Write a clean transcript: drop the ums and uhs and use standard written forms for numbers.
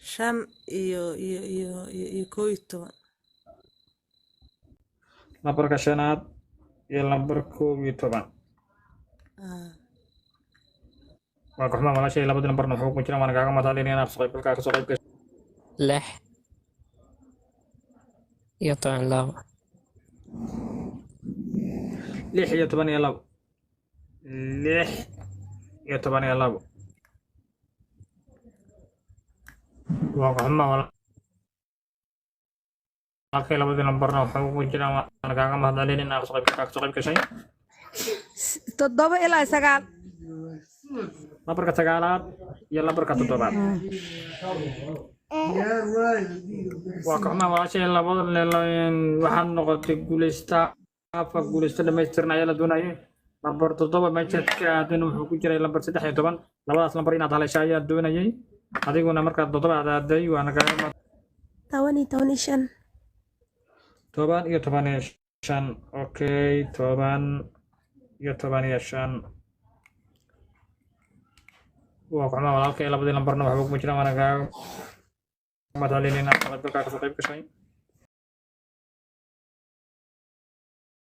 shan iyo koow iyo toban. lambarka shanaad iyo lambar 11 waa ka xumaa walaashay labada lambarna wuxuu ku jiraa waan kaaga mahadcelinayaa inaad ka soo qayb gashay 6 iyo 12 6 iyo 12 6 iyo 12 waa ka xumaa walaashay labada lambarna wuxuu ku jiraa waan kaaga mahadcelinayaa inaad ka soo qayb gashay 7 ilaa 9. lambarka 9aad iyo lambarka 7aad waa ka xumaa walaashay labada waxaan noqotay guuleysta dhammaystiran ayaa la doonayay lambar 7 meesha ka aadan wuxuu ku jiray lambar 13 labadaas lambar inaad haleeshay ayaa doonayay adiguna markaad 7 aad aaday waana kaaga 15 10 iyo 15 okay 10 iyo 15 waa ka xumaa walaalkay labadii lambarna waxba kuma jiraan waana kaaga mahadcelinayaa inaad ka soo qayb gashay